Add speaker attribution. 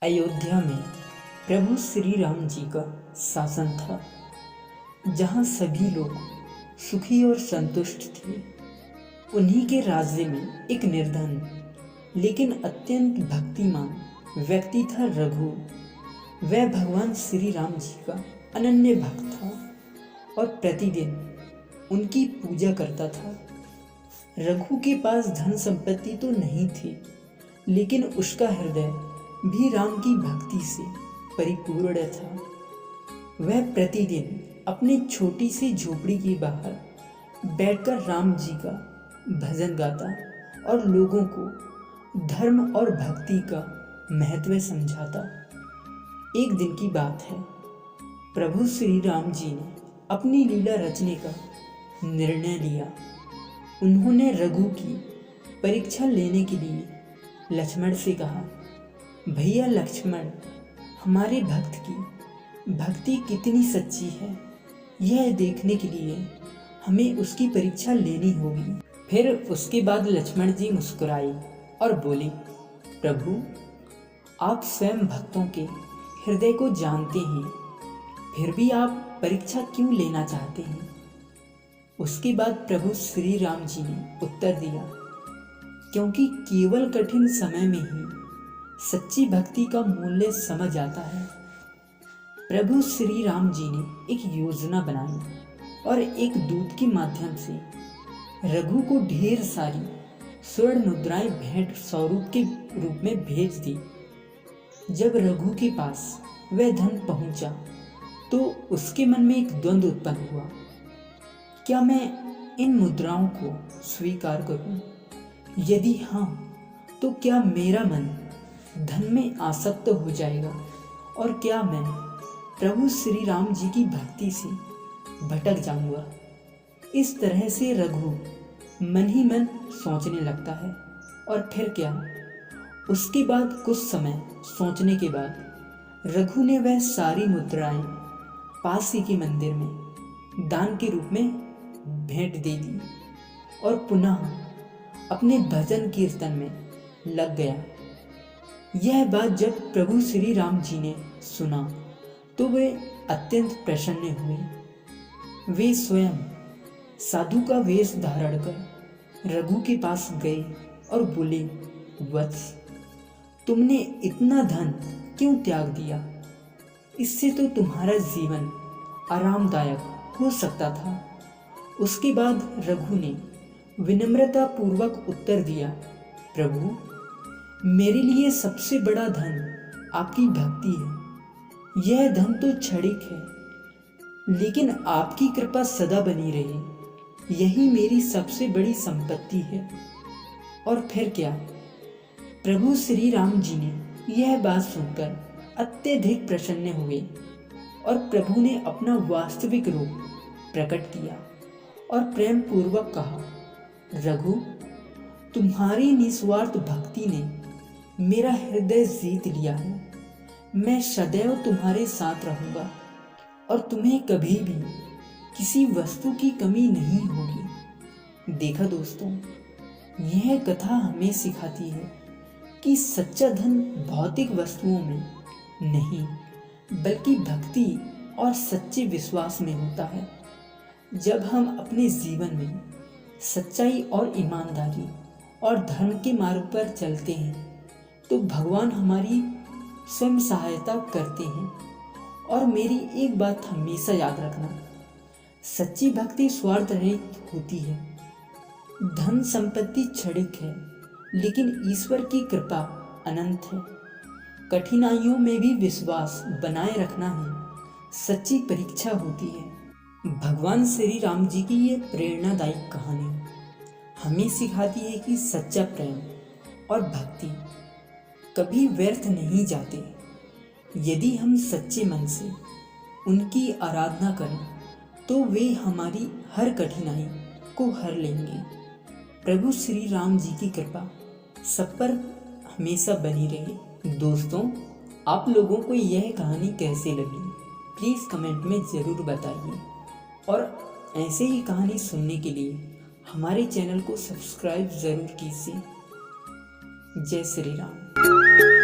Speaker 1: अयोध्या में प्रभु श्री राम जी का शासन था, जहाँ सभी लोग सुखी और संतुष्ट थे। उन्हीं के राज्य में एक निर्धन लेकिन अत्यंत भक्तिमान व्यक्ति था रघु। वह भगवान श्री राम जी का अनन्य भक्त था और प्रतिदिन उनकी पूजा करता था। रघु के पास धन संपत्ति तो नहीं थी, लेकिन उसका हृदय भी राम की भक्ति से परिपूर्ण था। वह प्रतिदिन अपनी छोटी सी झोपड़ी के बाहर बैठकर राम जी का भजन गाता और लोगों को धर्म और भक्ति का महत्व समझाता। एक दिन की बात है, प्रभु श्री राम जी ने अपनी लीला रचने का निर्णय लिया। उन्होंने रघु की परीक्षा लेने के लिए लक्ष्मण से कहा, भैया लक्ष्मण, हमारे भक्त की भक्ति कितनी सच्ची है, यह देखने के लिए हमें उसकी परीक्षा लेनी होगी। फिर उसके बाद लक्ष्मण जी मुस्कुराए और बोले, प्रभु, आप स्वयं भक्तों के हृदय को जानते हैं, फिर भी आप परीक्षा क्यों लेना चाहते हैं? उसके बाद प्रभु श्री राम जी ने उत्तर दिया, क्योंकि केवल कठिन समय में ही सच्ची भक्ति का मूल्य समझ आता है। प्रभु श्री राम जी ने एक योजना बनाई और एक दूत के माध्यम से रघु को ढेर सारी स्वर्ण मुद्राएं भेंट स्वरूप के रूप में भेज दी। जब रघु के पास वह धन पहुंचा तो उसके मन में एक द्वंद्व उत्पन्न हुआ। क्या मैं इन मुद्राओं को स्वीकार करूं? यदि हाँ, तो क्या मेरा मन धन में आसक्त हो जाएगा और क्या मैं प्रभु श्री राम जी की भक्ति से भटक जाऊंगा? इस तरह से रघु मन ही मन सोचने लगता है। और फिर क्या, उसके बाद कुछ समय सोचने के बाद रघु ने वह सारी मुद्राएं पास ही के मंदिर में दान के रूप में भेंट दे दी और पुनः अपने भजन कीर्तन में लग गया। यह बात जब प्रभु श्री राम जी ने सुना तो वे अत्यंत प्रसन्न हुए। वे स्वयं साधु का वेश धारण कर रघु के पास गए और बोले, वत्स, तुमने इतना धन क्यों त्याग दिया? इससे तो तुम्हारा जीवन आरामदायक हो सकता था। उसके बाद रघु ने विनम्रता पूर्वक उत्तर दिया, प्रभु, मेरे लिए सबसे बड़ा धन आपकी भक्ति है। यह धन तो क्षणिक है, लेकिन आपकी कृपा सदा बनी रहे, यही मेरी सबसे बड़ी संपत्ति है। और फिर क्या, प्रभु श्री राम जी ने यह बात सुनकर अत्यधिक प्रसन्न हुए और प्रभु ने अपना वास्तविक रूप प्रकट किया और प्रेम पूर्वक कहा, रघु, तुम्हारी निस्वार्थ भक्ति ने मेरा हृदय जीत लिया है। मैं सदैव तुम्हारे साथ रहूंगा और तुम्हें कभी भी किसी वस्तु की कमी नहीं होगी। देखा दोस्तों, यह कथा हमें सिखाती है कि सच्चा धन भौतिक वस्तुओं में नहीं, बल्कि भक्ति और सच्चे विश्वास में होता है। जब हम अपने जीवन में सच्चाई और ईमानदारी और धर्म के मार्ग पर चलते हैं तो भगवान हमारी स्वयं सहायता करते हैं। और मेरी एक बात हमेशा याद रखना, सच्ची भक्ति स्वार्थ रहित होती है। धन संपत्ति क्षणिक है, लेकिन ईश्वर की कृपा अनंत है। कठिनाइयों में भी विश्वास बनाए रखना ही सच्ची परीक्षा होती है। भगवान श्री राम जी की ये प्रेरणादायक कहानी हमें सिखाती है कि सच्चा प्रेम और भक्ति कभी व्यर्थ नहीं जाते। यदि हम सच्चे मन से उनकी आराधना करें तो वे हमारी हर कठिनाई को हर लेंगे। प्रभु श्री राम जी की कृपा सब पर हमेशा बनी रहे। दोस्तों, आप लोगों को यह कहानी कैसे लगी, प्लीज़ कमेंट में ज़रूर बताइए। और ऐसे ही कहानी सुनने के लिए हमारे चैनल को सब्सक्राइब ज़रूर कीजिए। जय श्री राम।